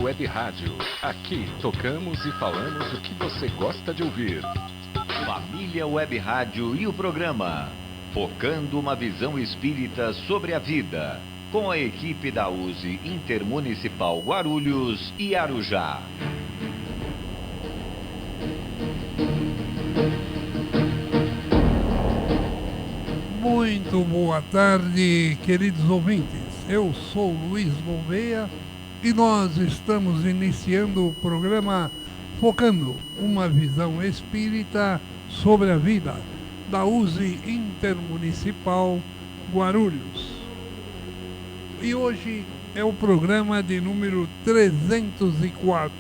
Web Rádio. Aqui tocamos e falamos o que você gosta de ouvir. Família Web Rádio e o programa Focando uma Visão Espírita sobre a Vida, com a equipe da USE Intermunicipal Guarulhos e Arujá. Muito boa tarde, queridos ouvintes. Eu sou Luiz Gouveia e nós estamos iniciando o programa Focando uma Visão Espírita sobre a Vida, da USE Intermunicipal Guarulhos. E hoje é o programa de número 304.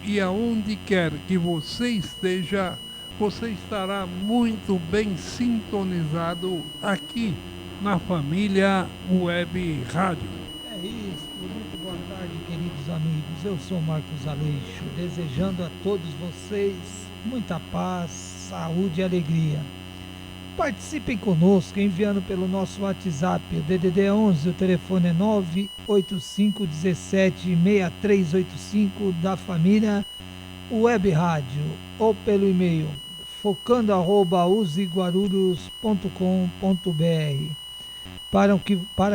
E aonde quer que você esteja, você estará muito bem sintonizado aqui na família Web Rádio. É isso, muito boa tarde, queridos amigos. Eu sou Marcos Aleixo, desejando a todos vocês muita paz, saúde e alegria. Participem conosco enviando pelo nosso WhatsApp, o DDD 11, o telefone é 985176385 da família Web Rádio, ou pelo e-mail focando@useguarulhos.com.br para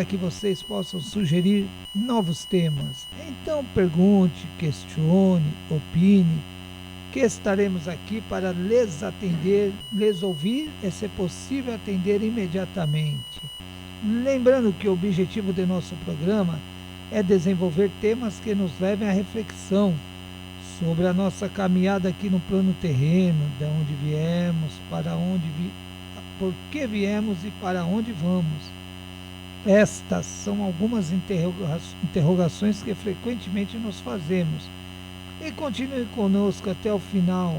que vocês possam sugerir novos temas. Então pergunte, questione, opine, que estaremos aqui para lhes atender, lhes ouvir e, se possível, atender imediatamente. Lembrando que o objetivo do nosso programa é desenvolver temas que nos levem à reflexão sobre a nossa caminhada aqui no plano terreno, de onde viemos, por que viemos e para onde vamos. Estas são algumas interrogações que frequentemente nos fazemos. E continue conosco até o final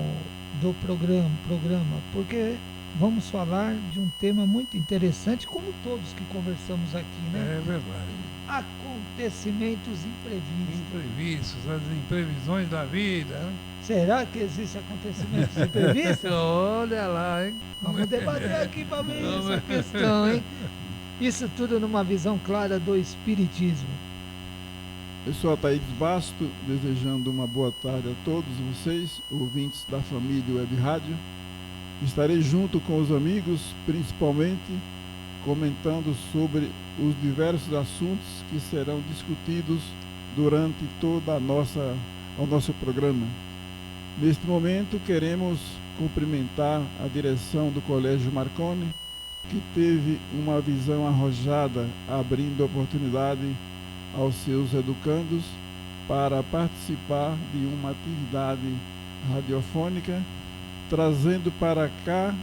do programa, porque vamos falar de um tema muito interessante, como todos que conversamos aqui, né? É verdade. Acontecimentos imprevistos. As imprevisões da vida, né? Será que existem acontecimentos imprevistos? Olha lá, hein? Vamos debater aqui para ver essa questão, hein? Isso tudo numa visão clara do Espiritismo. Eu sou Ataídes Basto, desejando uma boa tarde a todos vocês, ouvintes da família Web Rádio. Estarei junto com os amigos, principalmente comentando sobre os diversos assuntos que serão discutidos durante todo o nosso programa. Neste momento, queremos cumprimentar a direção do Colégio Marconi, que teve uma visão arrojada, abrindo oportunidade aos seus educandos para participar de uma atividade radiofônica, trazendo para cá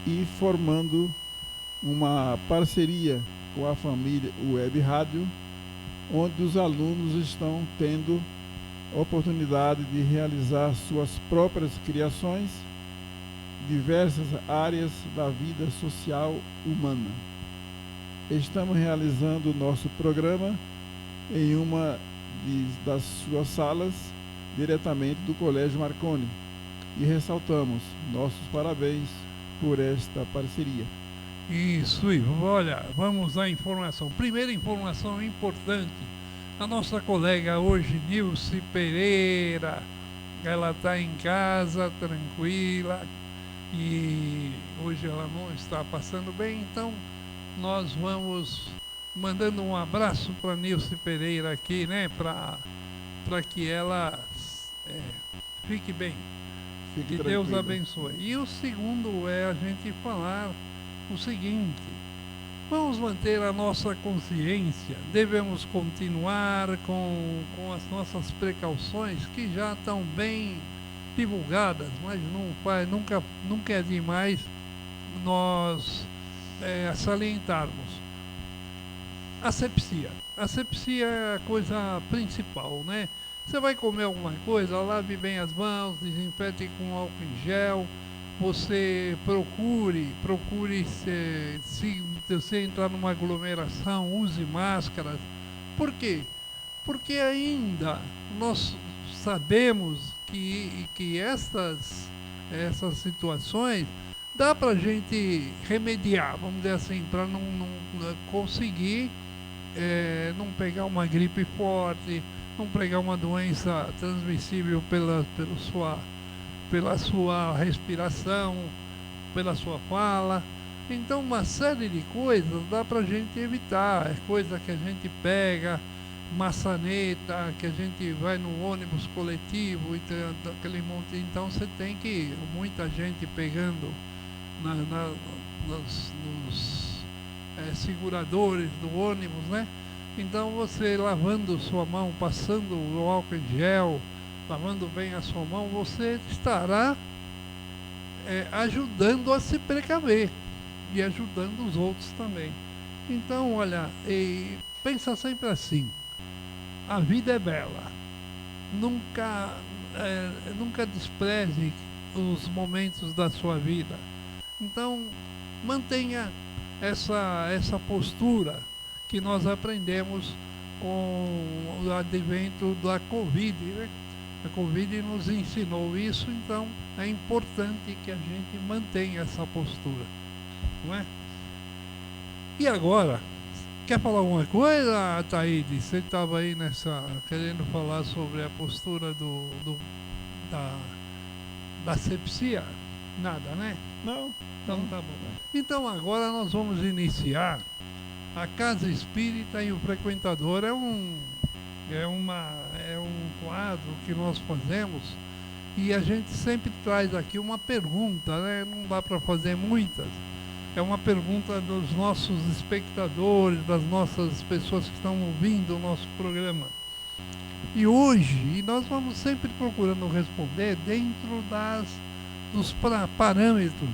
e formando uma parceria com a família Web Rádio, onde os alunos estão tendo oportunidade de realizar suas próprias criações, diversas áreas da vida social humana. Estamos realizando o nosso programa em uma das suas salas, diretamente do Colégio Marconi, e ressaltamos nossos parabéns por esta parceria. Isso, Ivo. Olha, vamos à informação. Primeira informação importante. A nossa colega hoje, Nilce Pereira, ela está em casa, tranquila, e hoje ela não está passando bem, então nós vamos mandando um abraço para Nilce Pereira aqui, né, para que ela fique bem. Fique Que tranquilo. Deus abençoe. E o segundo é a gente falar o seguinte: vamos manter a nossa consciência, devemos continuar com as nossas precauções que já estão bem divulgadas, mas nunca é demais nós salientarmos. Asepsia. Asepsia é a coisa principal, né? Você vai comer alguma coisa, lave bem as mãos, desinfete com álcool em gel. Você procure se você entrar numa aglomeração, use máscaras. Por quê? Porque ainda nós sabemos que essas situações dá para a gente remediar, vamos dizer assim, para não conseguir não pegar uma gripe forte, vamos pegar uma doença transmissível pela sua respiração, pela sua fala. Então uma série de coisas dá pra gente evitar. É coisa que a gente pega, maçaneta, que a gente vai no ônibus coletivo e tem aquele monte. Então você tem que, muita gente pegando nos seguradores do ônibus, né? Então você lavando sua mão, passando o álcool em gel, lavando bem a sua mão, você estará ajudando a se precaver e ajudando os outros também. Então, olha, pensa sempre assim: a vida é bela. Nunca despreze os momentos da sua vida. Então, mantenha essa postura que nós aprendemos com o advento da Covid, né? A Covid nos ensinou isso, então é importante que a gente mantenha essa postura, não é? E agora, quer falar alguma coisa, Taíde? Você estava aí querendo falar sobre a postura da asepsia? Nada, né? Não. Então tá bom. Então agora nós vamos iniciar a Casa Espírita e o Frequentador. É um quadro que nós fazemos e a gente sempre traz aqui uma pergunta, né? Não dá para fazer muitas. É uma pergunta dos nossos espectadores, das nossas pessoas que estão ouvindo o nosso programa. E hoje nós vamos sempre procurando responder dentro dos parâmetros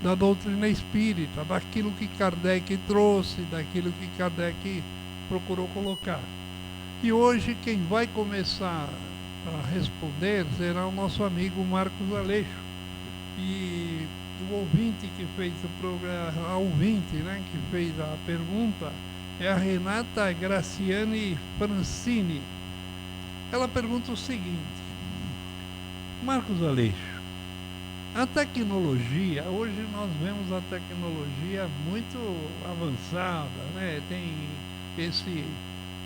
da doutrina espírita, daquilo que Kardec trouxe, daquilo que Kardec procurou colocar. E hoje quem vai começar a responder será o nosso amigo Marcos Aleixo. E o ouvinte que fez o programa, a ouvinte, né, que fez a pergunta é a Renata Graciane Francini. Ela pergunta o seguinte: Marcos Aleixo, a tecnologia, hoje nós vemos a tecnologia muito avançada, né? Tem esse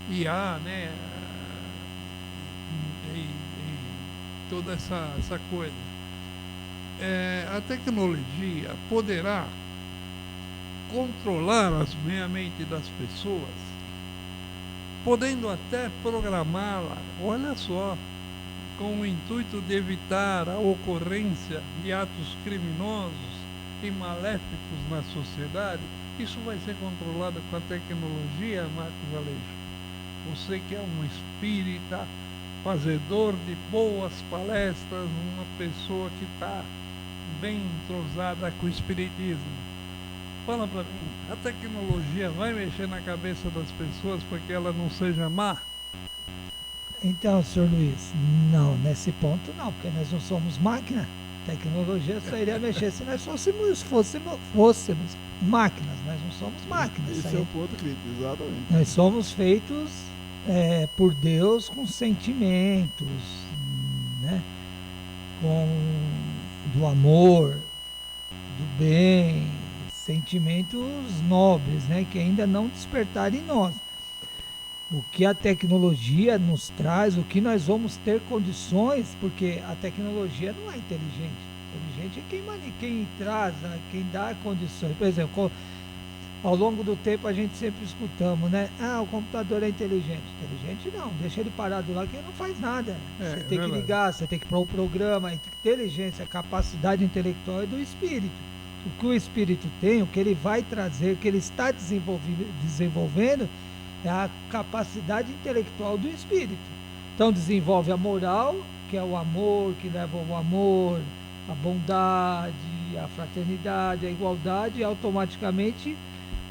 IA, né? E toda essa coisa. A tecnologia poderá controlar a mente das pessoas, podendo até programá-la, olha só, com o intuito de evitar a ocorrência de atos criminosos e maléficos na sociedade. Isso vai ser controlado com a tecnologia, Marcos Aleixo? Você que é um espírita, fazedor de boas palestras, uma pessoa que está bem entrosada com o espiritismo. Fala para mim, a tecnologia vai mexer na cabeça das pessoas para que ela não seja má? Então, senhor Luiz, não, nesse ponto não, porque nós não somos máquina. Tecnologia só iria mexer se nós fôssemos máquinas. Nós não somos máquinas. Esse é o ponto crítico, exatamente. Nós somos feitos por Deus com sentimentos, né? Do amor, do bem, sentimentos nobres, né? Que ainda não despertaram em nós. O que a tecnologia nos traz, o que nós vamos ter condições, porque a tecnologia não é inteligente. Inteligente é quem traz, quem dá condições. Por exemplo, ao longo do tempo a gente sempre escutamos, né? Ah, o computador é inteligente. Inteligente não, deixa ele parado lá que ele não faz nada. Você tem que ligar, você tem que pôr o programa. A inteligência, a capacidade intelectual é do espírito. O que o espírito tem, o que ele vai trazer, o que ele está desenvolvendo, é a capacidade intelectual do espírito. Então desenvolve a moral, que é o amor, que leva ao amor, a bondade, a fraternidade, a igualdade, e automaticamente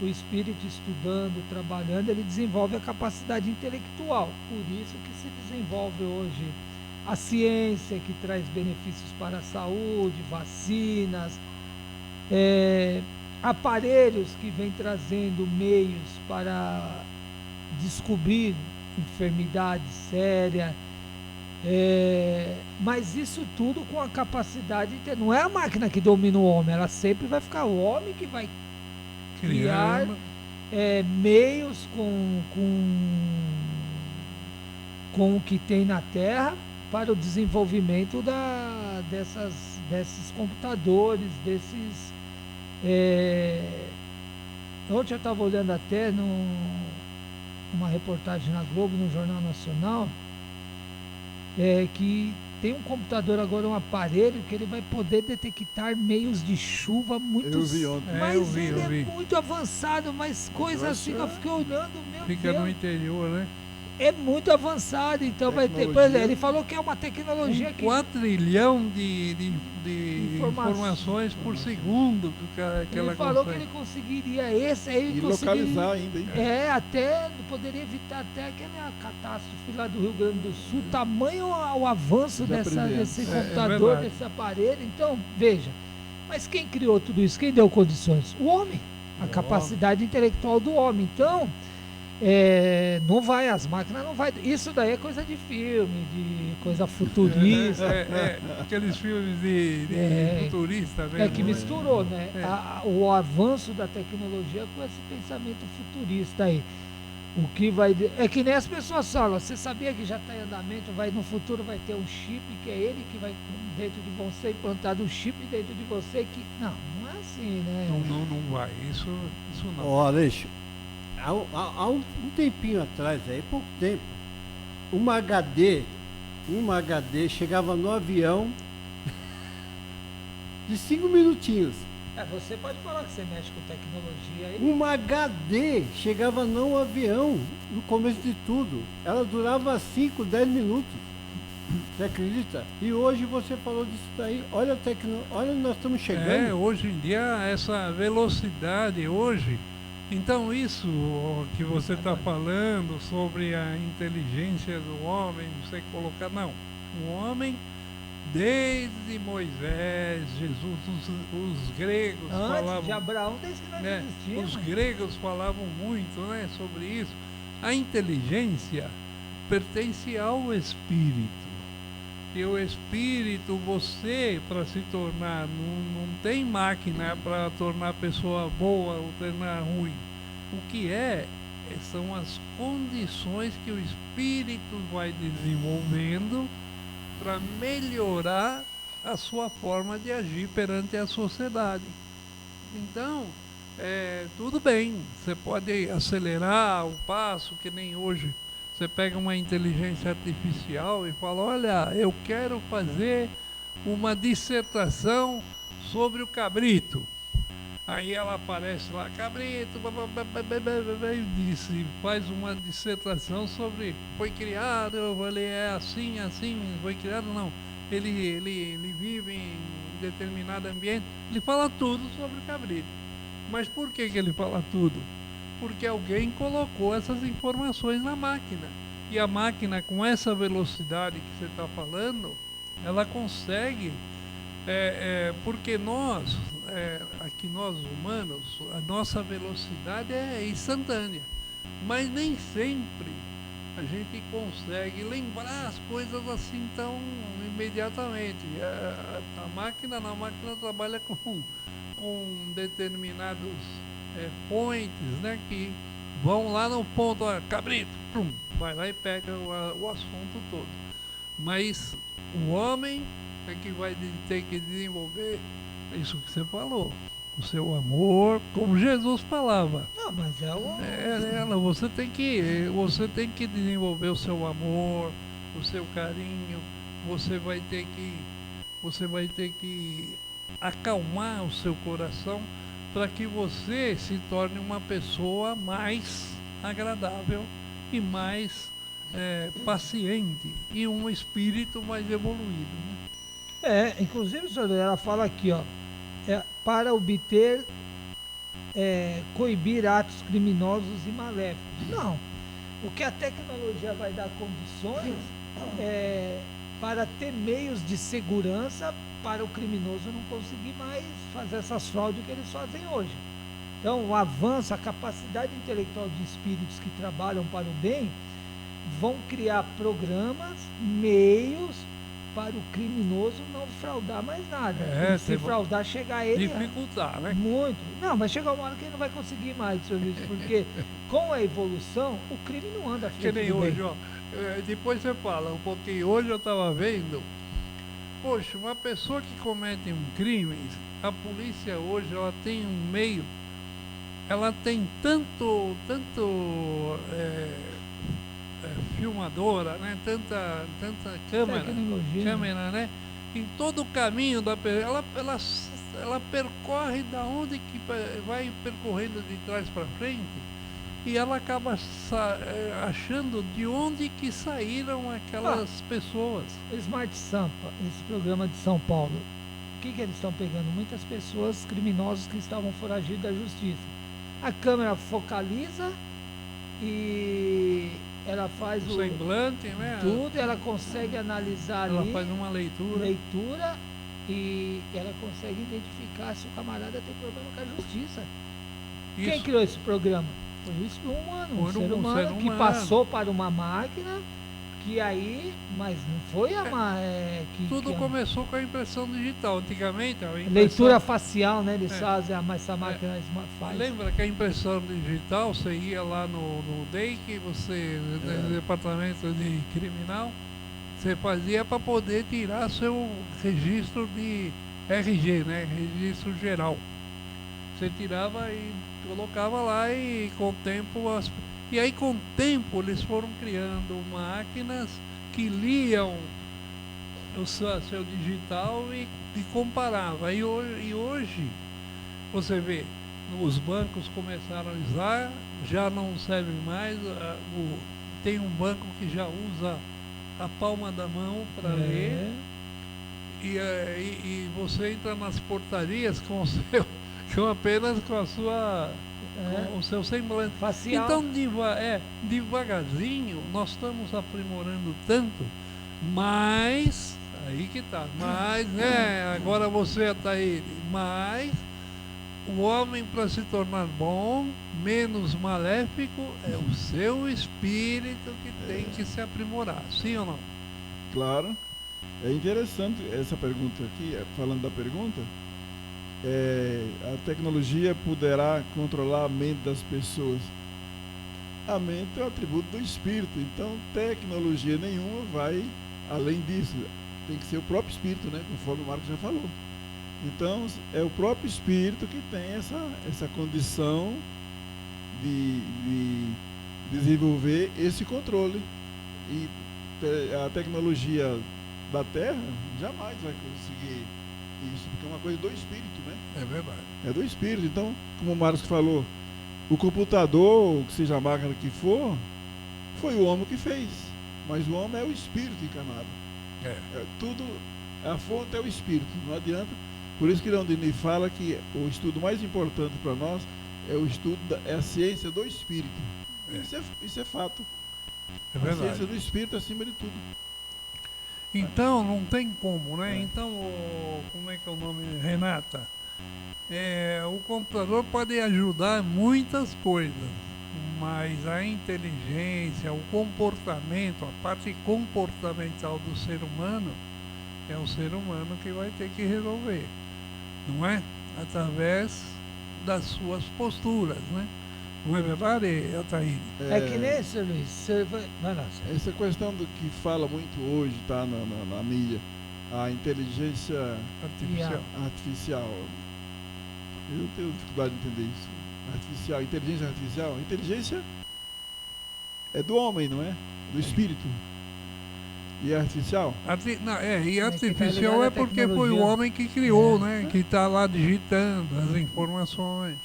o espírito estudando, trabalhando, ele desenvolve a capacidade intelectual. Por isso que se desenvolve hoje a ciência, que traz benefícios para a saúde, vacinas, aparelhos que vêm trazendo meios para descobrir enfermidade séria, mas isso tudo com a capacidade de não é a máquina que domina o homem, ela sempre vai ficar o homem que vai criar meios com com o que tem na Terra para o desenvolvimento desses computadores, desses... Ontem eu estava olhando até numa reportagem na Globo, no Jornal Nacional, que tem um computador agora, um aparelho, que ele vai poder detectar meios de chuva muito... Eu vi ontem. Mas ele é muito avançado, mas coisa assim que eu fiquei olhando, meu Fica Deus. no interior, né? É muito avançado, então vai ter... Por exemplo, ele falou que é uma tecnologia que... 4 trilhão de informações por segundo que Ele ela falou consegue. que ele conseguiria esse, aí ele E localizar ainda, hein? até poderia evitar até aquela catástrofe lá do Rio Grande do Sul, tamanho o avanço Já aprendemos. desse É computador, verdade. desse aparelho. Então, veja, mas quem criou tudo isso? Quem deu condições? O homem, a capacidade intelectual do homem. Então, não vai, as máquinas não vai. Isso daí é coisa de filme, de coisa futurista. Aqueles filmes de futurista mesmo. Que misturou, né? O avanço da tecnologia com esse pensamento futurista aí. O que vai... É que nem as pessoas falam, você sabia que já está em andamento, no futuro vai ter um chip, que é ele que vai dentro de você, implantado um chip dentro de você, que... Não é assim, né? Não vai, isso não. Ó, Aleixo, há um tempinho atrás, aí, pouco tempo, uma HD chegava no avião de 5 minutinhos. Você pode falar que você mexe com tecnologia aí. Uma HD chegava no avião, no começo de tudo. Ela durava 5, 10 minutos. Você acredita? E hoje você falou disso daí. Olha onde nós estamos chegando. Hoje em dia, essa velocidade hoje. Então, isso que você está falando sobre a inteligência do homem, você colocar. Não. O homem. Desde Moisés, Jesus, os gregos falavam... Antes de Abraão, desde que nós existíamos. Os gregos falavam muito, né, sobre isso. A inteligência pertence ao espírito. E o espírito, você, para se tornar... Não tem máquina para tornar a pessoa boa ou tornar ruim. O que são as condições que o espírito vai desenvolvendo para melhorar a sua forma de agir perante a sociedade. Então, tudo bem, você pode acelerar o passo, que nem hoje. Você pega uma inteligência artificial e fala, olha, eu quero fazer uma dissertação sobre o cabrito. Aí ela aparece lá, cabrito, e disse, faz uma dissertação sobre, foi criado, ele é assim, foi criado, não. Ele vive em determinado ambiente, ele fala tudo sobre o cabrito. Mas por que ele fala tudo? Porque alguém colocou essas informações na máquina. E a máquina, com essa velocidade que você está falando, ela consegue... porque nós, aqui nós humanos, a nossa velocidade é instantânea, mas nem sempre a gente consegue lembrar as coisas assim tão imediatamente. A máquina trabalha com determinados points, né, que vão lá no ponto, cabrito, pum, vai lá e pega o assunto todo. Mas o homem é que vai ter que desenvolver isso que você falou, o seu amor, como Jesus falava. Não, mas você tem que desenvolver o seu amor, o seu carinho. Você vai ter que acalmar o seu coração para que você se torne uma pessoa mais agradável e mais paciente e um espírito mais evoluído, né? Inclusive, senhor, ela fala aqui, ó, para obter, coibir atos criminosos e maléficos. Não. O que a tecnologia vai dar condições para ter meios de segurança para o criminoso não conseguir mais fazer essas fraudes que eles fazem hoje. Então, o avanço, a capacidade intelectual de espíritos que trabalham para o bem vão criar programas, meios para o criminoso não fraudar mais nada. E se fraudar, chegar a ele... Dificultar, né? Muito. Não, vai chegar uma hora que ele não vai conseguir mais, senhor Luiz, porque com a evolução, o crime não anda Que nem hoje, ó. Depois você fala um pouquinho. Hoje eu estava vendo, poxa, uma pessoa que comete um crime, a polícia hoje ela tem um meio, ela tem tanto filmadora, né? Tanta câmera, né? Em todo o caminho da pessoa, ela percorre da onde que vai percorrendo de trás para frente e ela acaba achando de onde que saíram aquelas pessoas. Smart Sampa, esse programa de São Paulo, o que eles estão pegando? Muitas pessoas criminosas que estavam foragidos da justiça. A câmera focaliza e ela faz o semblante, né? Tudo, ela consegue analisar ela ali. Ela faz uma leitura e ela consegue identificar se o camarada tem problema com a justiça. Isso. Quem criou esse programa? Foi um ser humano que passou para uma máquina que aí, mas não foi tudo começou com a impressão digital. Antigamente leitura facial, né? Eles fazem, mas essa máquina faz. Lembra que a impressão digital, você ia lá no DEIC, no departamento de criminal, você fazia para poder tirar seu registro de RG, né? Registro geral. Você tirava e colocava lá e com o tempo eles foram criando máquinas que liam o seu digital e comparava. E hoje você vê, os bancos começaram a usar, já não serve mais. Tem um banco que já usa a palma da mão para ler. E você entra nas portarias apenas com a sua com o seu semblante facial. Então devagarzinho nós estamos aprimorando tanto, mas aí que tá, mas agora você está aí, mas o homem, para se tornar bom, menos maléfico, é o seu espírito que tem que se aprimorar, sim ou não? Claro. É interessante essa pergunta aqui, falando da pergunta. A tecnologia poderá controlar a mente das pessoas. A mente é um atributo do espírito, então tecnologia nenhuma vai além disso. Tem que ser o próprio espírito, né? Conforme o Marcos já falou. Então é o próprio espírito que tem essa condição de desenvolver esse controle. E a tecnologia da Terra jamais vai conseguir isso, porque é uma coisa do espírito, né? É verdade. É do espírito. Então, como o Marcos falou, o computador, que seja a máquina que for, foi o homem que fez. Mas o homem é o espírito encarnado. Tudo, a fonte é o espírito, não adianta. Por isso que Leandrini fala que o estudo mais importante para nós é o estudo, é a ciência do espírito. Isso é fato. É verdade. A ciência do espírito acima de tudo. Então, não tem como, né? Então, como é que é o nome? Renata. O computador pode ajudar muitas coisas, mas a inteligência, o comportamento, a parte comportamental do ser humano, é o ser humano que vai ter que resolver, não é? Através das suas posturas, né? Não é verdade, Ataíde? É que nem isso, Luiz. Vai lá. Essa questão do que fala muito hoje, tá, na mídia, a inteligência artificial. Eu tenho dificuldade de entender isso. Inteligência artificial. A inteligência é do homem, não é? Do espírito. E é artificial? E artificial é porque foi o homem que criou, né? Que está lá digitando as informações.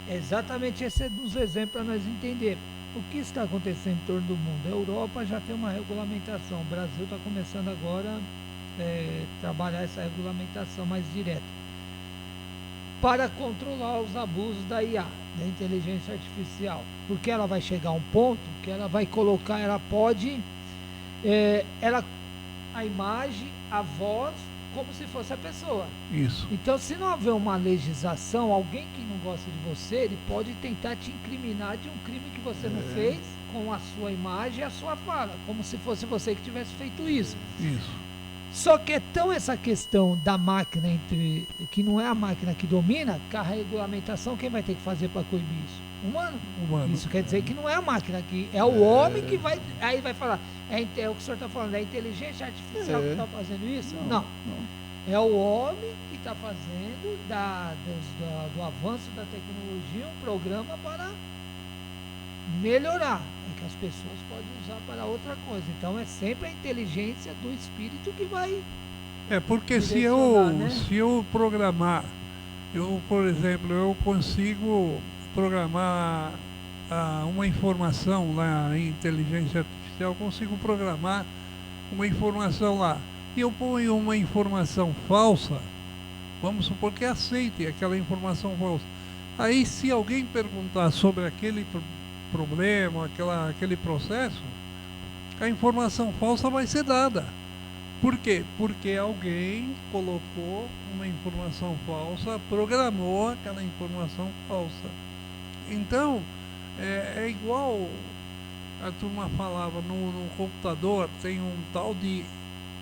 Exatamente, esse é dos exemplos para nós entender o que está acontecendo em torno do mundo. A Europa já tem uma regulamentação, o Brasil está começando agora a trabalhar essa regulamentação mais direta para controlar os abusos da IA, da inteligência artificial, porque ela vai chegar a um ponto que ela vai colocar, ela pode, a imagem, a voz, como se fosse a pessoa. Isso. Então, se não houver uma legislação, alguém que não gosta de você, ele pode tentar te incriminar de um crime que você não fez, com a sua imagem e a sua fala, como se fosse você que tivesse feito isso. Isso. Só que é tão essa questão da máquina, que não é a máquina que domina, que a regulamentação, quem vai ter que fazer para coibir isso? humano. Humano. Isso quer dizer que não é a máquina, que é o homem que vai. Aí vai falar, é o que o senhor está falando, é a inteligência artificial que está fazendo isso? Não. É o homem que está fazendo do avanço da tecnologia um programa para melhorar, que as pessoas podem usar para outra coisa. Então é sempre a inteligência do espírito que vai. Porque direcionar, se eu programar, por exemplo, eu consigo programar uma informação lá em inteligência artificial, eu consigo programar uma informação lá. E eu ponho uma informação falsa, vamos supor que aceite aquela informação falsa. Aí se alguém perguntar sobre aquele problema, aquele processo, a informação falsa vai ser dada. Por quê? Porque alguém colocou uma informação falsa, programou aquela informação falsa. Então, é igual a turma falava no computador, tem um tal de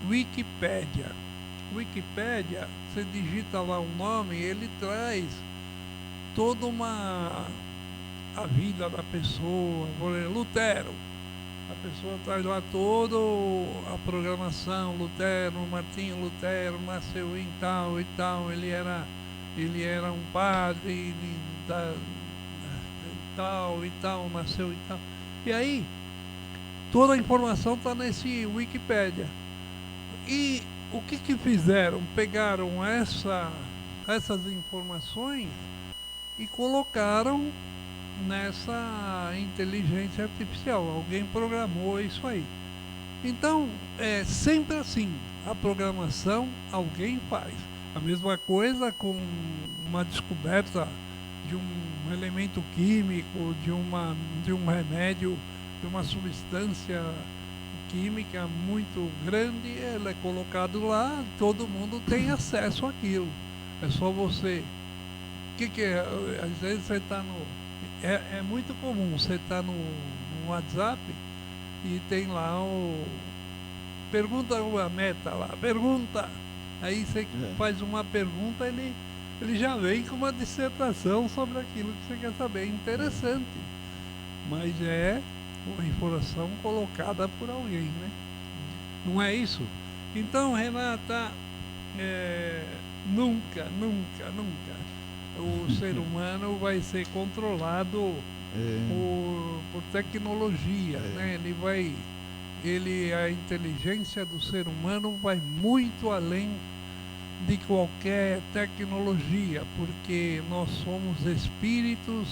Wikipédia. Wikipédia, você digita lá um nome, ele traz toda a vida da pessoa. Por exemplo, Lutero. A pessoa traz lá toda a programação. Martinho Lutero nasceu em tal e tal. Ele era um padre tal e tal, nasceu em tal. E aí, toda a informação está nesse Wikipédia. E o que fizeram? Pegaram essas informações e colocaram nessa inteligência artificial. Alguém programou isso aí. Então, é sempre assim. A programação alguém faz. A mesma coisa com uma descoberta de um elemento químico, de um remédio, de uma substância química muito grande, ela é colocado lá, todo mundo tem acesso àquilo. É só você. O que é? Às vezes você está no. É muito comum, você está no WhatsApp e tem lá pergunta uma meta lá, pergunta. Aí você faz uma pergunta, ele já vem com uma dissertação sobre aquilo que você quer saber. É interessante, mas é uma informação colocada por alguém, né? Não é isso? Então, Renata, nunca o ser humano vai ser controlado por tecnologia, né? A inteligência do ser humano vai muito além de qualquer tecnologia, porque nós somos espíritos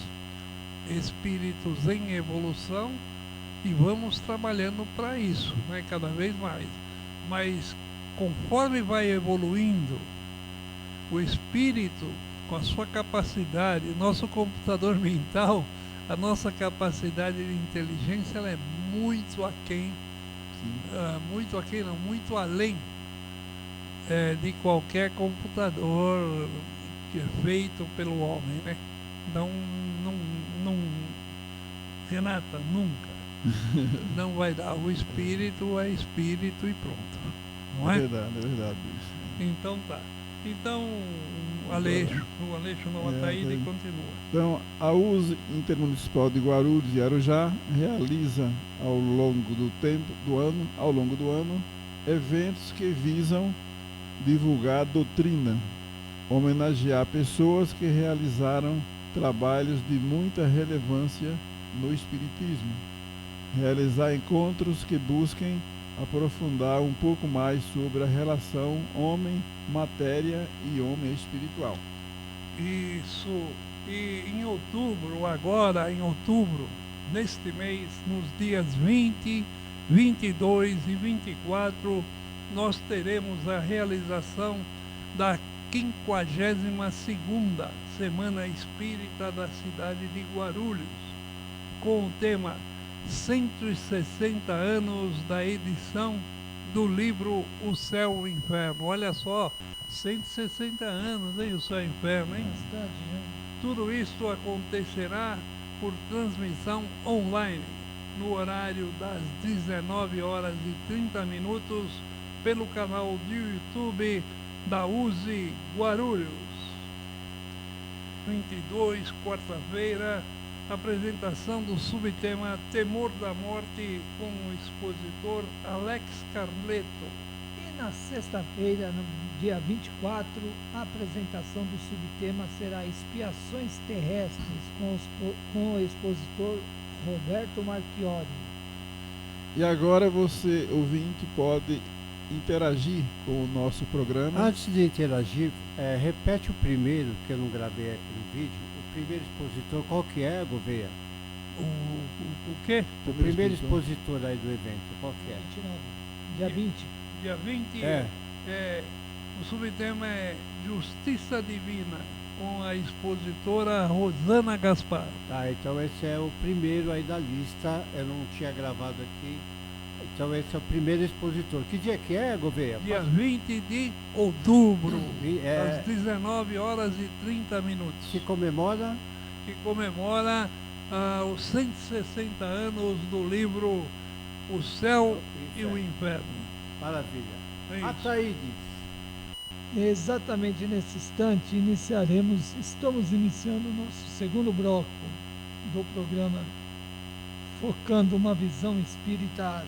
em evolução e vamos trabalhando para isso, né? Cada vez mais. Mas conforme vai evoluindo, o espírito, com a sua capacidade, nosso computador mental, a nossa capacidade de inteligência, ela é muito aquém, muito além de qualquer computador que é feito pelo homem, né? Não, Renata, nunca. Não vai dar. O espírito é espírito e pronto. Não é? É verdade. Então tá. Então, o Aleixo Ataíde continua. Então, a USE Intermunicipal de Guarulhos e Arujá realiza ao longo do ano, eventos que visam divulgar a doutrina, homenagear pessoas que realizaram trabalhos de muita relevância no espiritismo, realizar encontros que busquem aprofundar um pouco mais sobre a relação homem-matéria e homem espiritual. Isso. E em outubro, neste mês, nos dias 20, 22 e 24, nós teremos a realização da 52ª Semana Espírita da cidade de Guarulhos, com o tema 160 anos da edição do livro O Céu e o Inferno. Olha só, 160 anos, hein, O Céu e o Inferno, hein? Tudo isso acontecerá por transmissão online, no horário das 19h30, pelo canal do YouTube da USE Guarulhos. 22, quarta-feira, apresentação do subtema Temor da Morte com o expositor Alex Carleto. E na sexta-feira, no dia 24, a apresentação do subtema será Expiações Terrestres com o expositor Roberto Marchiori. E agora você, ouvinte, pode interagir com o nosso programa. Antes de interagir, repete o primeiro, que eu não gravei aqui no vídeo. O primeiro expositor, qual que é, Gouveia? O quê? O primeiro expositor aí do evento, qual que é? 29, dia 20. Dia 20, o subtema é Justiça Divina, com a expositora Rosana Gaspar. Tá, então esse é o primeiro aí da lista, eu não tinha gravado aqui. Então esse é o primeiro expositor. Que dia que é, Gouveia? Dia 20 de outubro, É, às 19 horas e 30 minutos, se comemora? que comemora os 160 anos do livro O Céu e o Inferno. Maravilha. É isso. Ataídes. Exatamente nesse instante estamos iniciando o nosso segundo bloco do programa, focando uma visão espírita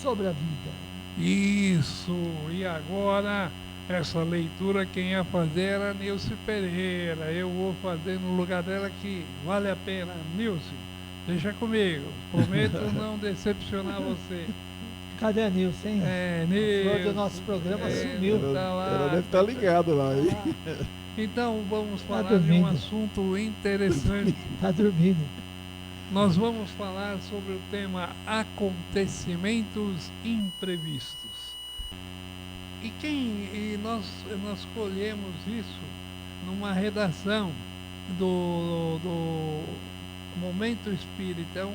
sobre a vida. Isso, e agora essa leitura quem ia fazer era Nilce Pereira. Eu vou fazer no lugar dela, que vale a pena. Nilce, deixa comigo, prometo não decepcionar você. Cadê a Nilce, hein? É, O flor do Nilce. nosso programa É, sumiu. tá lá. Ela deve estar ligada lá. Hein? Então vamos falar de dormindo. um assunto interessante. Tá dormindo. Nós vamos falar sobre o tema acontecimentos imprevistos. E nós colhemos isso numa redação do Momento Espírita,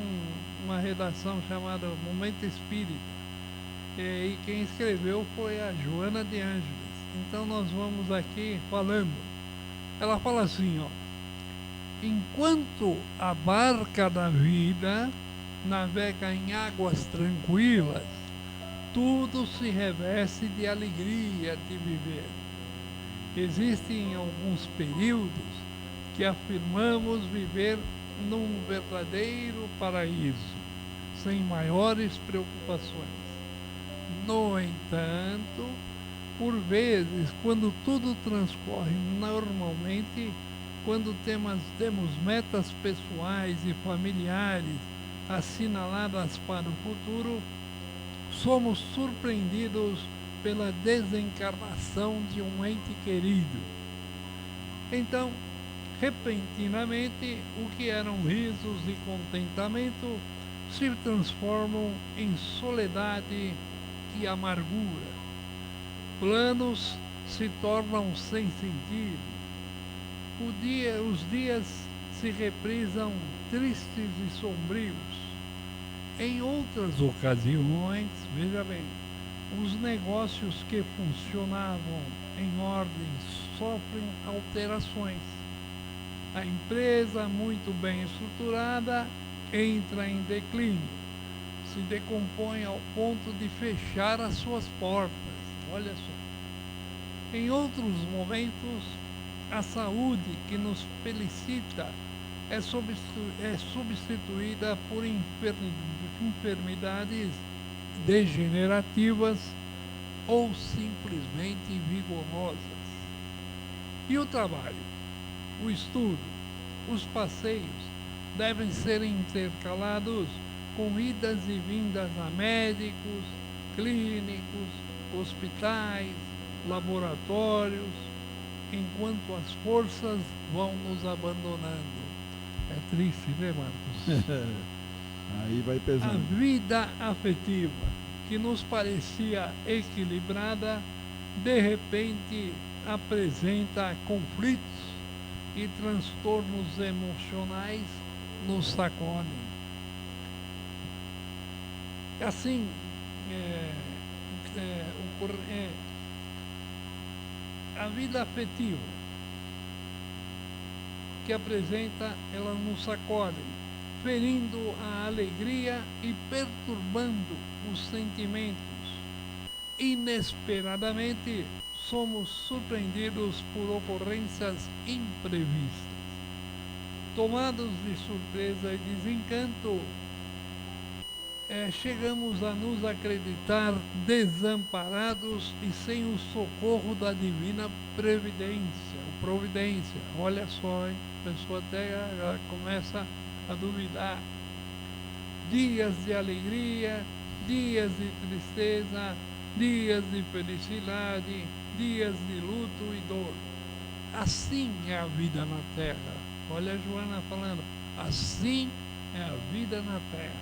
uma redação chamada Momento Espírita. E quem escreveu foi a Joana de Ângeles. Então nós vamos aqui falando. Ela fala assim, ó: enquanto a barca da vida navega em águas tranquilas, tudo se reveste de alegria de viver. Existem alguns períodos que afirmamos viver num verdadeiro paraíso, sem maiores preocupações. No entanto, por vezes, quando tudo transcorre normalmente, quando temos metas pessoais e familiares assinaladas para o futuro, somos surpreendidos pela desencarnação de um ente querido. Então, repentinamente, o que eram risos e contentamento se transformam em soledade e amargura. Planos se tornam sem sentido. Os dias se reprisam tristes e sombrios. Em outras ocasiões, veja bem, os negócios que funcionavam em ordem sofrem alterações. A empresa, muito bem estruturada, entra em declínio, se decompõe ao ponto de fechar as suas portas. Olha só. Em outros momentos, a saúde que nos felicita é substituída por enfermidades degenerativas ou simplesmente vigorosas. E o trabalho, o estudo, os passeios devem ser intercalados com idas e vindas a médicos, clínicos, hospitais, laboratórios, enquanto as forças vão nos abandonando. É triste, né, Marcos? Aí vai A pesando. vida afetiva, que nos parecia equilibrada, de repente apresenta conflitos e transtornos emocionais nos sacodem. Assim, a vida afetiva que apresenta, ela nos sacode, ferindo a alegria e perturbando os sentimentos. Inesperadamente, somos surpreendidos por ocorrências imprevistas. Tomados de surpresa e desencanto, chegamos a nos acreditar desamparados e sem o socorro da divina providência. Olha só, hein? A pessoa até começa a duvidar. Dias de alegria, dias de tristeza, dias de felicidade, dias de luto e dor. Assim é a vida na Terra. Olha a Joana falando, assim é a vida na Terra.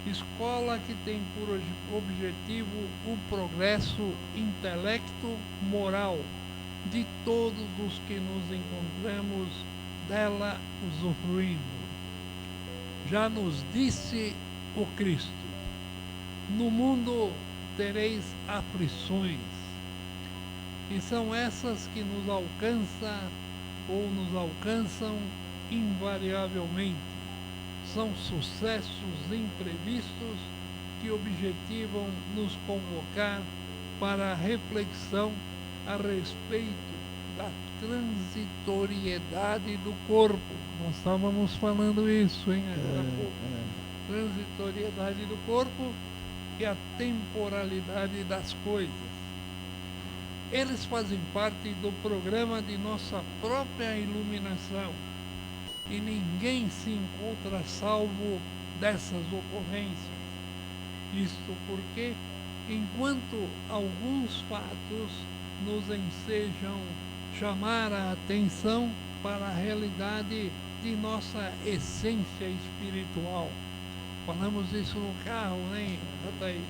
Escola que tem por objetivo o progresso intelecto-moral de todos os que nos encontramos dela usufruindo. Já nos disse o Cristo, no mundo tereis aflições, e são essas que nos alcançam invariavelmente. São sucessos imprevistos que objetivam nos convocar para a reflexão a respeito da transitoriedade do corpo. Nós estávamos falando isso, hein? Agora há pouco. Transitoriedade do corpo e a temporalidade das coisas. Eles fazem parte do programa de nossa própria iluminação. E ninguém se encontra salvo dessas ocorrências. Isto porque, enquanto alguns fatos nos ensejam chamar a atenção para a realidade de nossa essência espiritual. Falamos isso no carro, né? Aí.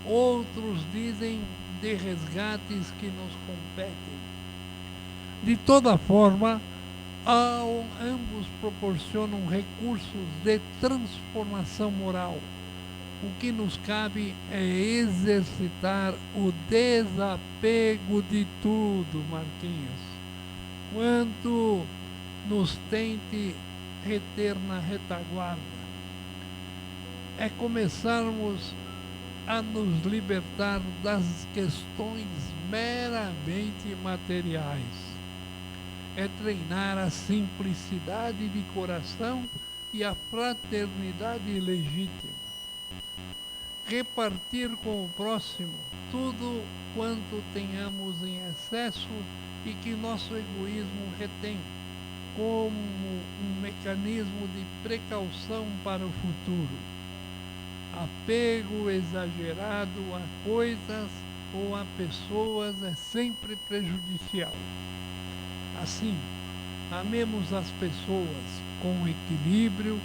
Outros dizem de resgates que nos competem. De toda forma, ambos proporcionam recursos de transformação moral. O que nos cabe é exercitar o desapego de tudo, Marquinhos. Quanto nos tente reter na retaguarda, é começarmos a nos libertar das questões meramente materiais. É treinar a simplicidade de coração e a fraternidade legítima. Repartir com o próximo tudo quanto tenhamos em excesso e que nosso egoísmo retém, como um mecanismo de precaução para o futuro. Apego exagerado a coisas ou a pessoas é sempre prejudicial. Assim, amemos as pessoas com equilíbrio,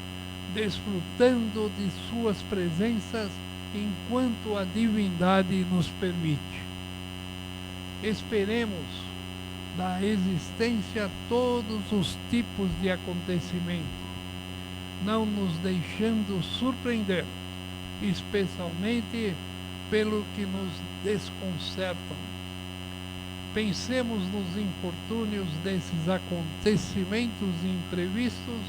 desfrutando de suas presenças enquanto a divindade nos permite. Esperemos da existência todos os tipos de acontecimento, não nos deixando surpreender, especialmente pelo que nos desconcertam. Pensemos nos infortúnios desses acontecimentos imprevistos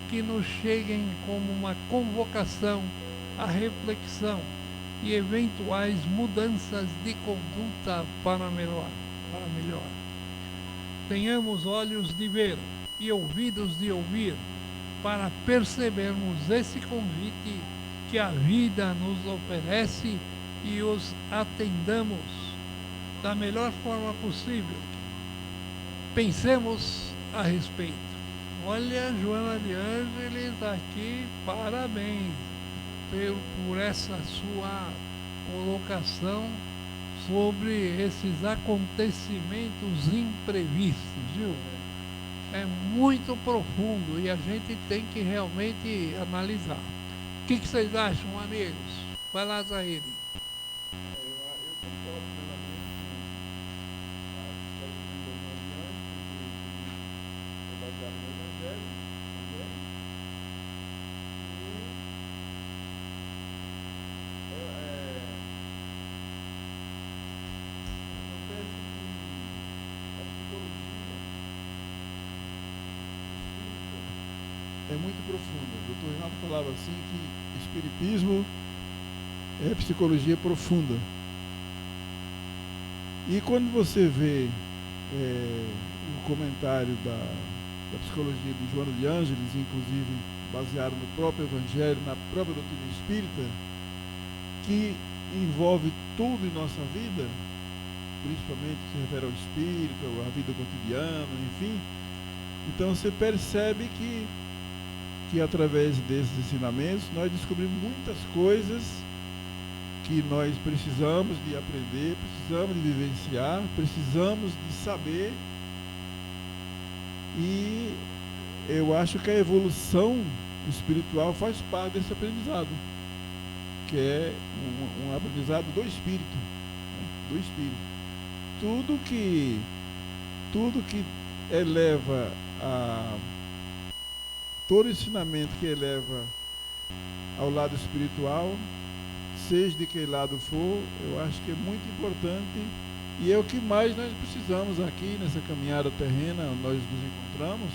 que nos cheguem como uma convocação à reflexão e eventuais mudanças de conduta para melhor. Tenhamos olhos de ver e ouvidos de ouvir para percebermos esse convite que a vida nos oferece e os atendamos da melhor forma possível. Pensemos a respeito. Olha, Joana de Ângeles aqui, parabéns por essa sua colocação sobre esses acontecimentos imprevistos, viu? É muito profundo e a gente tem que realmente analisar. O que vocês acham, amigos? Vai lá, Zahiri. É muito profunda. O Dr. Renato falava assim que espiritismo é psicologia profunda. E quando você vê o comentário da psicologia de Joana de Ângeles, inclusive baseado no próprio Evangelho, na própria doutrina espírita, que envolve tudo em nossa vida, principalmente que se refere ao espírito, à vida cotidiana, enfim. Então você percebe que através desses ensinamentos nós descobrimos muitas coisas que nós precisamos de aprender, precisamos de vivenciar, precisamos de saber. E eu acho que a evolução espiritual faz parte desse aprendizado, que é um aprendizado do espírito, né? Do espírito. Tudo que eleva todo ensinamento que eleva ao lado espiritual, seja de que lado for, eu acho que é muito importante e é o que mais nós precisamos aqui nessa caminhada terrena. Nós nos encontramos,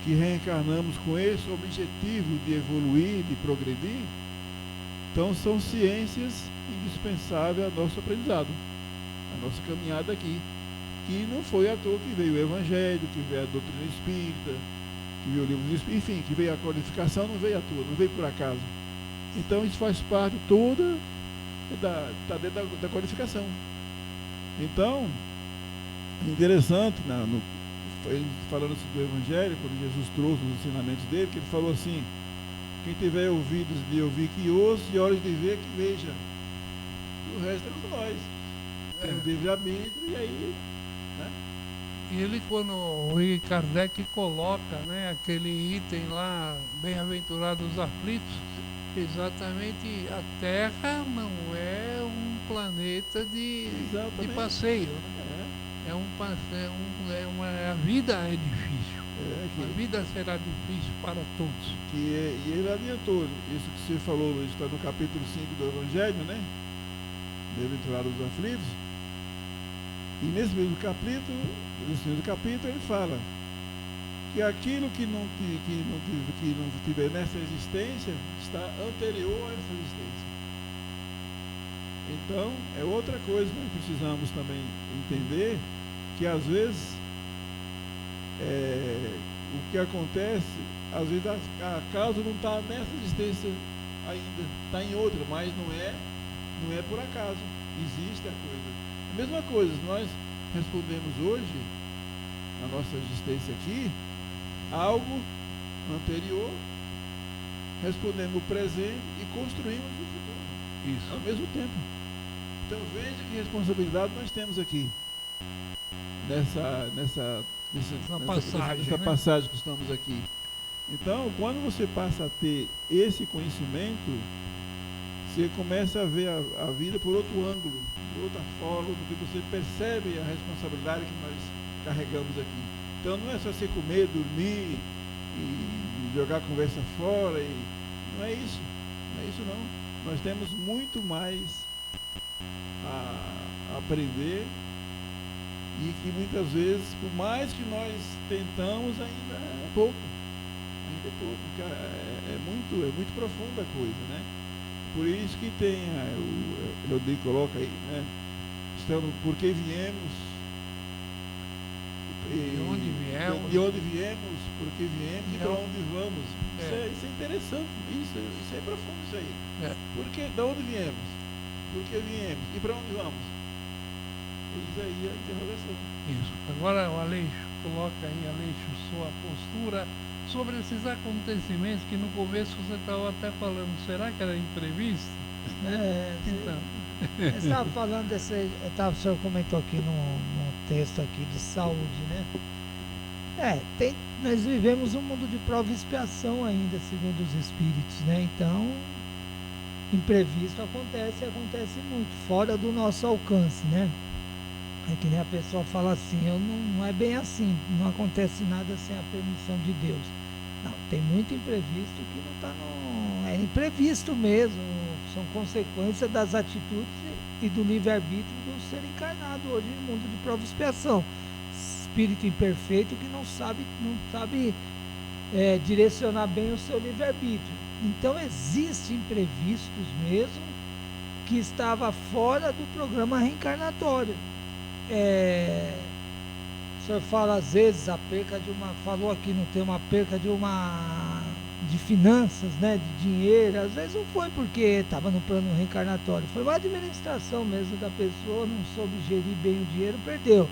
que reencarnamos com esse objetivo de evoluir, de progredir. Então são ciências indispensáveis ao nosso aprendizado, a nossa caminhada aqui, que não foi à toa que veio o Evangelho, que veio a doutrina espírita, que veio o livro dos espíritos, enfim, que veio a codificação, não veio à toa, não veio por acaso. Então isso faz parte toda está dentro da codificação. Então, interessante, falando do Evangelho, quando Jesus trouxe os ensinamentos dele, que ele falou assim: quem tiver ouvidos de ouvir, que ouça, e olhos de ver, que veja. E o resto é com nós. Tem o livre-arbítrio, e aí, né? E ele, quando o Kardec coloca, né, aquele item lá, bem-aventurados os aflitos, exatamente, a Terra não é um planeta de passeio. Né? A vida é difícil. A vida será difícil para todos. E ele adiantou, isso que você falou, está no capítulo 5 do Evangelho, né? Bem-aventurados os aflitos. E nesse mesmo capítulo ele fala que aquilo que não tiver nessa existência está anterior a essa existência. Então, é outra coisa que nós precisamos também entender, que às vezes o que acontece, às vezes a causa não está nessa existência ainda, está em outra, mas não é por acaso, existe a coisa. A mesma coisa, nós respondemos hoje, na nossa existência aqui, algo anterior, respondemos o presente e construímos o futuro. Isso. Ao mesmo tempo. Então veja que responsabilidade nós temos aqui nessa passagem que estamos aqui. Então, quando você passa a ter esse conhecimento, você começa a ver a vida por outro ângulo, por outra forma, porque você percebe a responsabilidade que nós carregamos aqui. Então não é só você comer, dormir e jogar a conversa fora, não é isso, não. Nós temos muito mais a aprender, e que muitas vezes, por mais que nós tentamos, ainda é pouco, porque é muito profunda a coisa, né? Por isso que tem, eu coloca aí, né? Porque viemos, de onde viemos, porque viemos e para onde vamos. Isso é interessante, isso é profundo isso aí. Porque, de onde viemos? Porque viemos e para onde vamos? Isso aí é a interrogação. Isso. Agora o Aleixo, coloca aí, Aleixo, sua postura sobre esses acontecimentos que no começo você estava até falando, será que era imprevisto? Então. Você estava falando o senhor comentou aqui no texto aqui de saúde, né? Nós vivemos um mundo de prova e expiação ainda, segundo os espíritos, né? Então, imprevisto acontece muito, fora do nosso alcance, né? É que nem a pessoa fala assim, não é bem assim, não acontece nada sem a permissão de Deus. Não, tem muito imprevisto que não está no... É imprevisto mesmo, são consequências das atitudes e do livre-arbítrio do ser encarnado hoje no mundo de prova e expiação. Espírito imperfeito que não sabe direcionar bem o seu livre-arbítrio. Então existem imprevistos mesmo que estava fora do programa reencarnatório. O senhor fala às vezes a perca de uma, falou aqui no tema, a perca de finanças, né, de dinheiro, às vezes não foi porque estava no plano reencarnatório, foi uma administração mesmo da pessoa, não soube gerir bem o dinheiro, perdeu.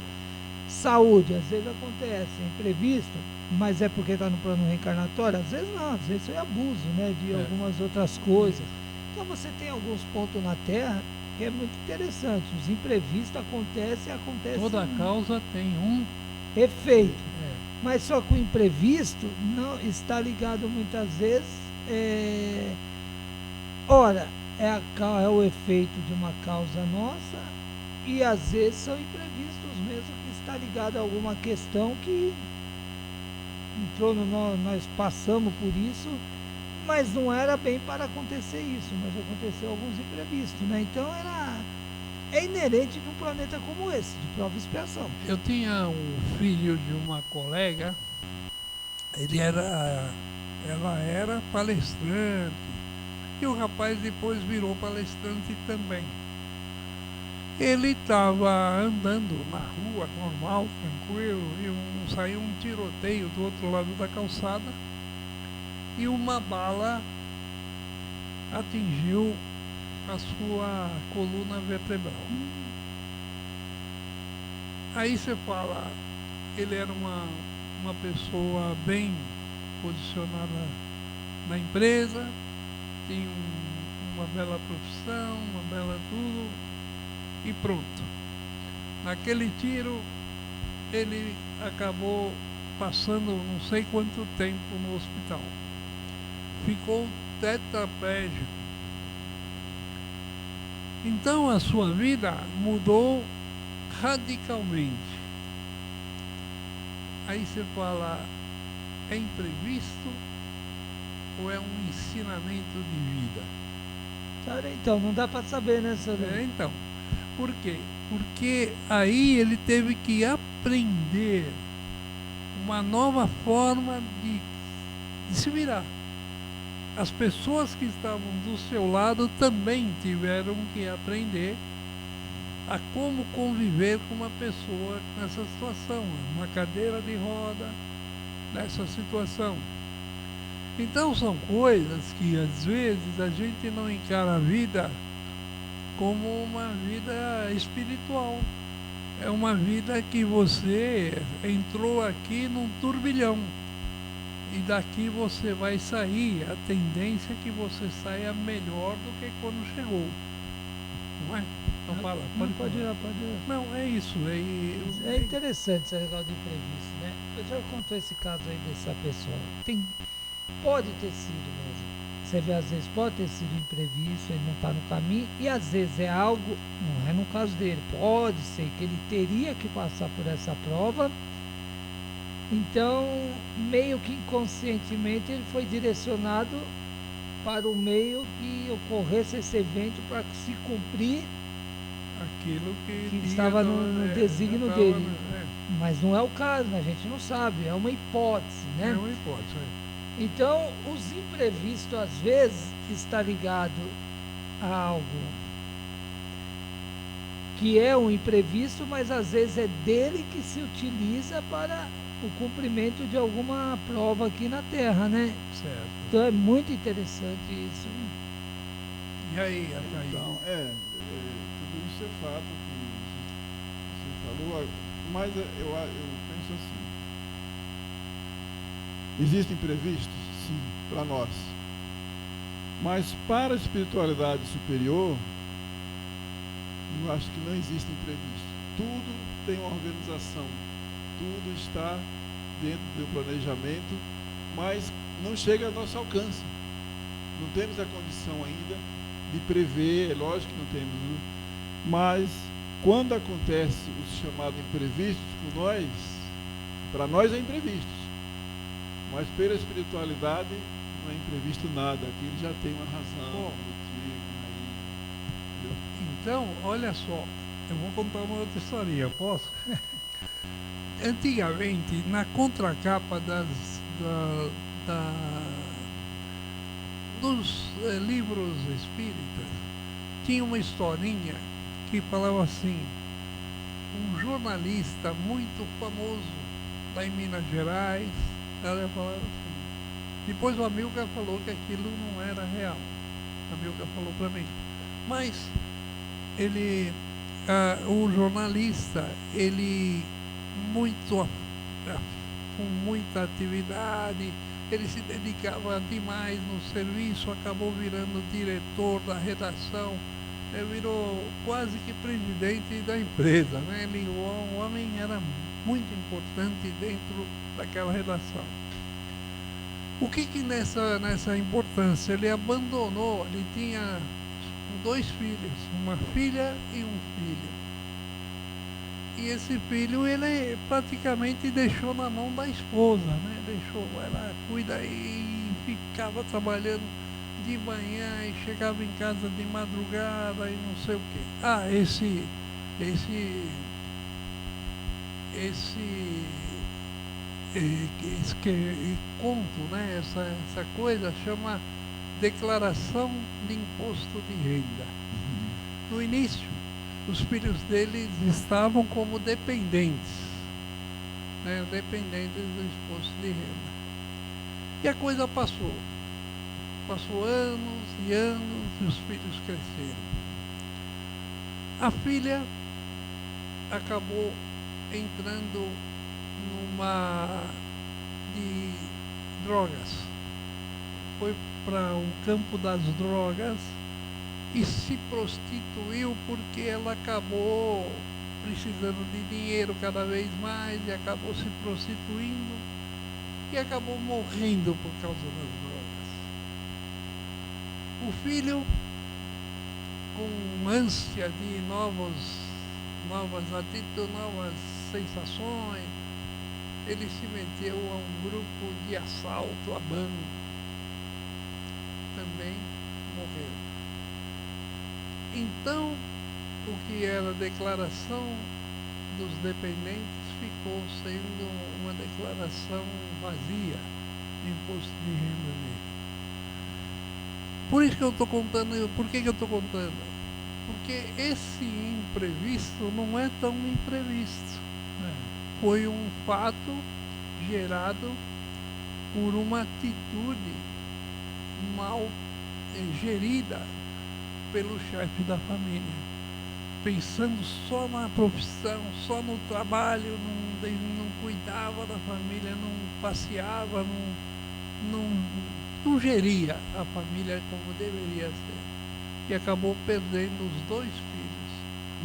Saúde, às vezes acontece, é imprevisto, mas é porque está no plano reencarnatório? Às vezes não, às vezes foi abuso, né, de algumas outras coisas. Então você tem alguns pontos na Terra que é muito interessante, os imprevistos acontecem. Toda causa tem um efeito. é, Mas só que o imprevisto não está ligado muitas vezes, ora, é o efeito de uma causa nossa e às vezes são imprevistos mesmo que está ligado a alguma questão que entrou nós passamos por isso, mas não era bem para acontecer isso, mas aconteceu alguns imprevistos, né? Então é inerente de um planeta como esse, de prova e expiação. Eu tinha um filho de uma colega, ela era palestrante, e o rapaz depois virou palestrante também. Ele estava andando na rua, normal, tranquilo, e saiu um tiroteio do outro lado da calçada, e uma bala atingiu a sua coluna vertebral. Aí você fala, ele era uma pessoa bem posicionada na empresa, tinha uma bela profissão, uma bela tudo, e pronto. Naquele tiro, ele acabou passando não sei quanto tempo no hospital. Ficou tetraplégico. Então a sua vida mudou radicalmente. Aí você fala, é imprevisto ou é um ensinamento de vida? Então, não dá para saber, né, senhor? Então, por quê? Porque aí ele teve que aprender uma nova forma de se virar. As pessoas que estavam do seu lado também tiveram que aprender a como conviver com uma pessoa nessa situação, uma cadeira de roda, nessa situação. Então são coisas que às vezes a gente não encara a vida como uma vida espiritual. É uma vida que você entrou aqui num turbilhão. E daqui você vai sair, a tendência é que você saia melhor do que quando chegou. Não é? Então fala, pode ir. Não, é isso. É interessante esse negócio de imprevisto, né? Eu já contou esse caso aí dessa pessoa. Pode ter sido mesmo. Você vê, às vezes pode ter sido imprevisto, ele não está no caminho, e às vezes é algo, não é no caso dele, pode ser que ele teria que passar por essa prova. Então, meio que inconscientemente, ele foi direcionado para o meio que ocorresse esse evento para se cumprir aquilo que estava no desígnio dele. Mas não é o caso, né? A gente não sabe, é uma hipótese, né? É uma hipótese. Então, os imprevistos, às vezes, está ligado a algo que é um imprevisto, mas às vezes é dele que se utiliza para o cumprimento de alguma prova aqui na Terra, né? Certo. Então é muito interessante isso. E aí, Então, tudo isso é fato que você falou, mas eu penso assim. Existem imprevistos? Sim, para nós. Mas para a espiritualidade superior, eu acho que não existe imprevisto. Tudo tem uma organização. Tudo está dentro do planejamento, mas não chega ao nosso alcance. Não temos a condição ainda de prever, é lógico que não temos, mas quando acontece os chamados imprevistos com nós, para nós é imprevistos, mas pela espiritualidade não é imprevisto nada, aquilo já tem uma razão, um motivo, aí. Então, olha só, eu vou contar uma outra historinha, posso? Antigamente, na contracapa dos livros espíritas, tinha uma historinha que falava assim: um jornalista muito famoso lá em Minas Gerais. Ela falava assim. Depois o Amilcar falou que aquilo não era real. O Amilcar falou para mim. Mas o jornalista, ele com muita atividade, ele se dedicava demais no serviço, acabou virando diretor da redação, virou quase que presidente da empresa, né? O homem era muito importante dentro daquela redação. O que nessa importância? Ele abandonou, ele tinha 2 filhos, uma filha e um filho. E esse filho ele praticamente deixou na mão da esposa, né? Deixou, ela cuida e ficava trabalhando de manhã e chegava em casa de madrugada e não sei o quê. Ah, esse conto, né? Essa coisa chama declaração de imposto de renda. No início, os filhos deles estavam como dependentes, né? Dependentes do imposto de renda. E a coisa passou. Passou anos e anos e os filhos cresceram. A filha acabou entrando numa de drogas. Foi para o campo das drogas e se prostituiu porque ela acabou precisando de dinheiro cada vez mais e acabou se prostituindo e acabou morrendo por causa das drogas. O filho, com ânsia de novas atitudes, novas sensações, ele se meteu a um grupo de assalto a banco. Também morreu. Então, o que era a declaração dos dependentes ficou sendo uma declaração vazia de imposto de renda dele. Por isso que eu estou contando, por que eu estou contando? Porque esse imprevisto não é tão imprevisto. Foi um fato gerado por uma atitude mal gerida pelo chefe da família, pensando só na profissão, só no trabalho, não cuidava da família, não passeava, não geria a família como deveria ser. E acabou perdendo os 2 filhos.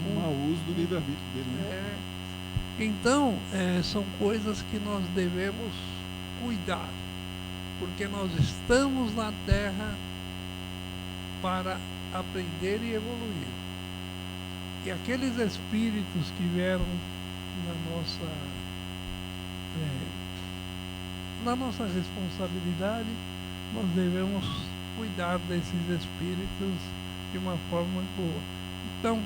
Um mau uso do livre-arbítrio dele, né? Então, são coisas que nós devemos cuidar, porque nós estamos na Terra para aprender e evoluir. E aqueles espíritos que vieram na nossa responsabilidade, nós devemos cuidar desses espíritos de uma forma boa. Então,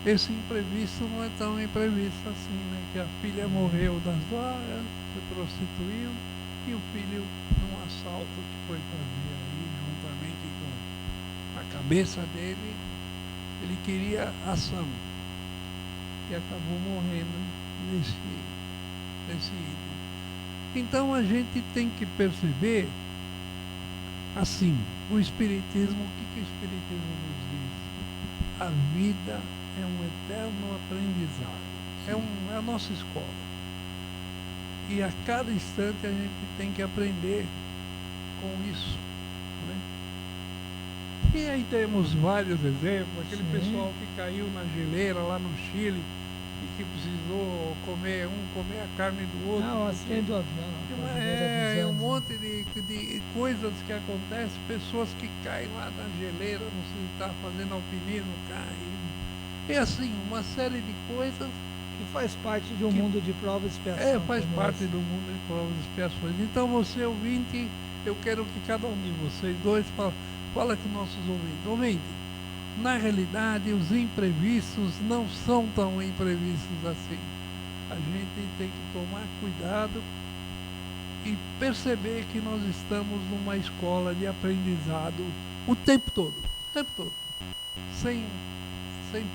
esse imprevisto não é tão imprevisto assim, né? Que a filha morreu das drogas, se prostituiu, e o filho num assalto que foi fazer aí, juntamente com a cabeça dele, ele queria ação. E acabou morrendo nesse item. Então a gente tem que perceber, assim, o Espiritismo, o que o Espiritismo nos diz? A vida é um eterno aprendizado. É a nossa escola. E a cada instante a gente tem que aprender com isso. Né? E aí temos vários exemplos. Aquele pessoal que caiu na geleira lá no Chile e que precisou comer a carne do outro. Não, acidente do avião. Um monte de coisas que acontecem. Pessoas que caem lá na geleira, não sei se está fazendo alpinismo, caem. É assim, uma série de coisas que faz parte de um mundo de provas e expiações. Faz parte do mundo de provas e expiações. Então você, ouvinte, eu quero que cada um de vocês dois fala com nossos ouvintes. Ouvinte, na realidade os imprevistos não são tão imprevistos assim. A gente tem que tomar cuidado e perceber que nós estamos numa escola de aprendizado o tempo todo, sem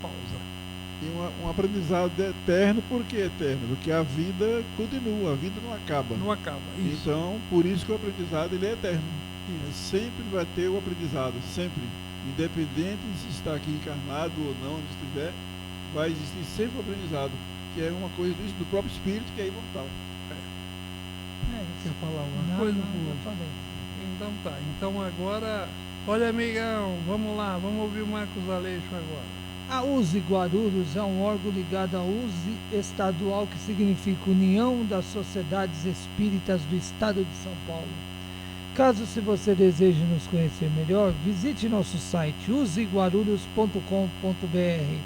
pausa. E um aprendizado eterno. Por que eterno? Porque a vida continua, a vida não acaba. Não acaba. Isso. Então, por isso que o aprendizado ele é eterno. Sempre vai ter o aprendizado, sempre. Independente se está aqui encarnado ou não, onde estiver, vai existir sempre o aprendizado, que é uma coisa do próprio espírito que é imortal. Quer falar uma Não, coisa? não, Pô? já falei. Então tá. Então agora, olha, amigão, vamos lá, vamos ouvir o Marcos Aleixo agora. A USE Guarulhos é um órgão ligado à USE estadual, que significa União das Sociedades Espíritas do Estado de São Paulo. Caso se você deseje nos conhecer melhor, visite nosso site useguarulhos.com.br,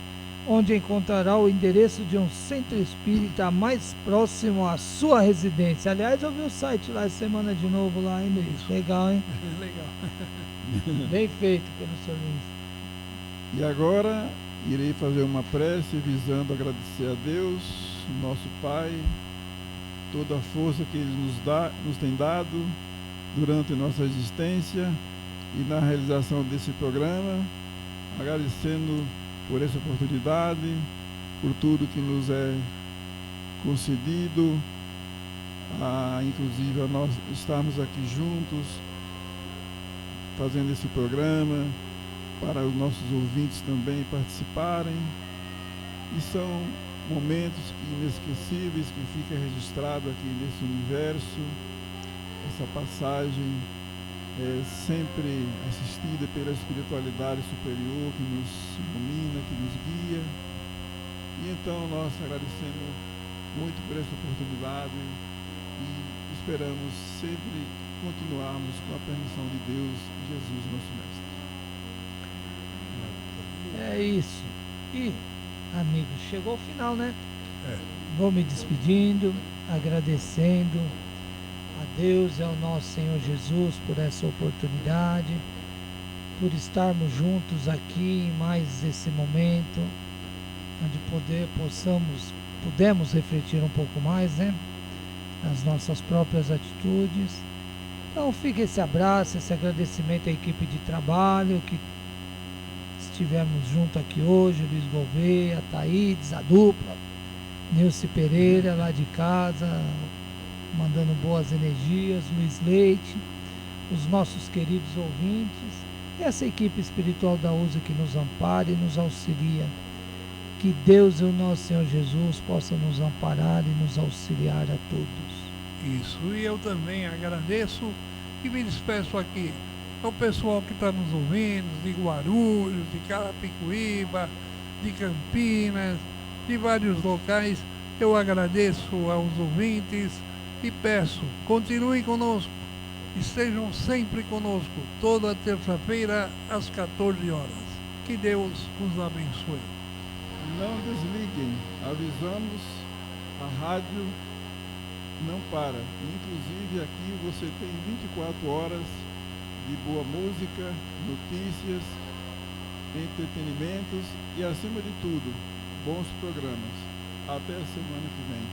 onde encontrará o endereço de um centro espírita mais próximo à sua residência. Aliás, eu vi o site lá essa semana de novo lá, hein, Luiz? Legal, hein? Legal. Bem feito pelo senhor Luiz. E agora irei fazer uma prece visando agradecer a Deus, nosso Pai, toda a força que Ele nos tem dado durante nossa existência e na realização desse programa, agradecendo por essa oportunidade, por tudo que nos é concedido, inclusive a nós estarmos aqui juntos, fazendo esse programa, para os nossos ouvintes também participarem. E são momentos inesquecíveis que fica registrado aqui nesse universo. Essa passagem é sempre assistida pela espiritualidade superior que nos ilumina, que nos guia. E então nós agradecemos muito por essa oportunidade e esperamos sempre continuarmos com a permissão de Deus e Jesus, nosso Mestre. É isso. E, amigos, chegou o final, né? É. Vou me despedindo, agradecendo a Deus e ao nosso Senhor Jesus por essa oportunidade, por estarmos juntos aqui em mais esse momento, onde pudemos refletir um pouco mais, né? As nossas próprias atitudes. Então fica esse abraço, esse agradecimento à equipe de trabalho que estivemos junto aqui hoje, Luiz Gouveia, Thaídes, a dupla, Nilce Pereira lá de casa, mandando boas energias, Luiz Leite, os nossos queridos ouvintes, e essa equipe espiritual da USA que nos ampara e nos auxilia. Que Deus e o nosso Senhor Jesus possam nos amparar e nos auxiliar a todos. Isso, e eu também agradeço e me despeço aqui ao pessoal que está nos ouvindo, de Guarulhos, de Carapicuíba, de Campinas, de vários locais. Eu agradeço aos ouvintes e peço, continuem conosco, estejam sempre conosco, toda terça-feira às 14 horas. Que Deus os abençoe. Não desliguem, avisamos, a rádio não para. Inclusive aqui você tem 24 horas de boa música, notícias, entretenimentos e, acima de tudo, bons programas. Até a semana que vem.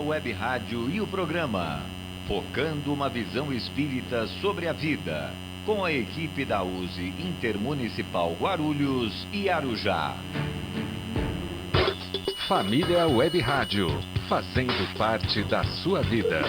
Web Rádio e o programa Focando uma Visão Espírita sobre a Vida, com a equipe da USE Intermunicipal Guarulhos e Arujá. Família Web Rádio, fazendo parte da sua vida.